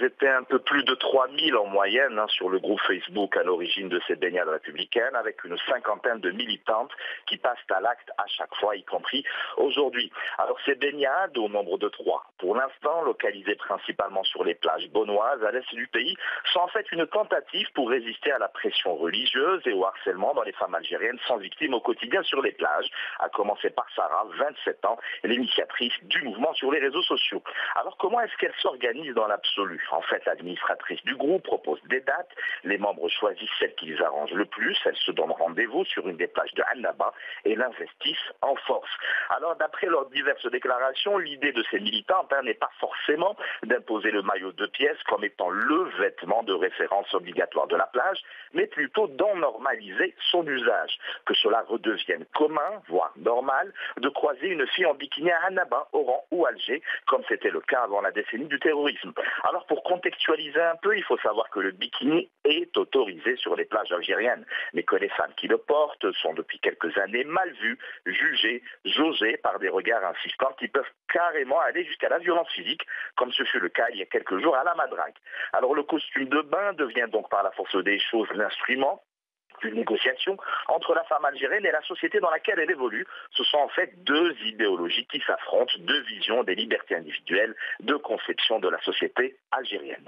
C'était un peu plus de 3000 en moyenne sur le groupe Facebook à l'origine de ces baignades républicaines, avec une cinquantaine de militantes qui passent à l'acte à chaque fois, y compris aujourd'hui. Alors ces baignades, au nombre de 3, pour l'instant localisées principalement sur les plages bonnoises à l'est du pays, sont en fait une tentative pour résister à la pression religieuse et au harcèlement dans les femmes algériennes sans victimes au quotidien sur les plages, à commencer par Sarah, 27 ans, l'initiatrice du mouvement sur les réseaux sociaux. Alors comment est-ce qu'elle s'organise dans l'absolu? En fait, l'administratrice du groupe propose des dates, les membres choisissent celles qui les arrangent le plus, elles se donnent rendez-vous sur une des plages de Annaba et l'investissent en force. Alors d'après leurs diverses déclarations, l'idée de ces militantes n'est pas forcément d'imposer le maillot de pièces comme étant le vêtement de référence obligatoire de la plage, mais plutôt d'en normaliser son usage, que cela redevienne commun, voire normal, de croiser une fille en bikini à Annaba, Oran ou Alger, comme c'était le cas avant la décennie du terrorisme. Alors pour contextualiser un peu, il faut savoir que le bikini est autorisé sur les plages algériennes, mais que les femmes qui le portent sont depuis quelques années mal vues, jugées, jaugées par des regards insistants qui peuvent carrément aller jusqu'à la violence physique, comme ce fut le cas il y a quelques jours à la Madrague. Alors le costume de bain devient donc par la force des choses l'instrument d'une négociation entre la femme algérienne et la société dans laquelle elle évolue. Ce sont en fait deux idéologies qui s'affrontent, deux visions des libertés individuelles, deux conceptions de la société algérienne.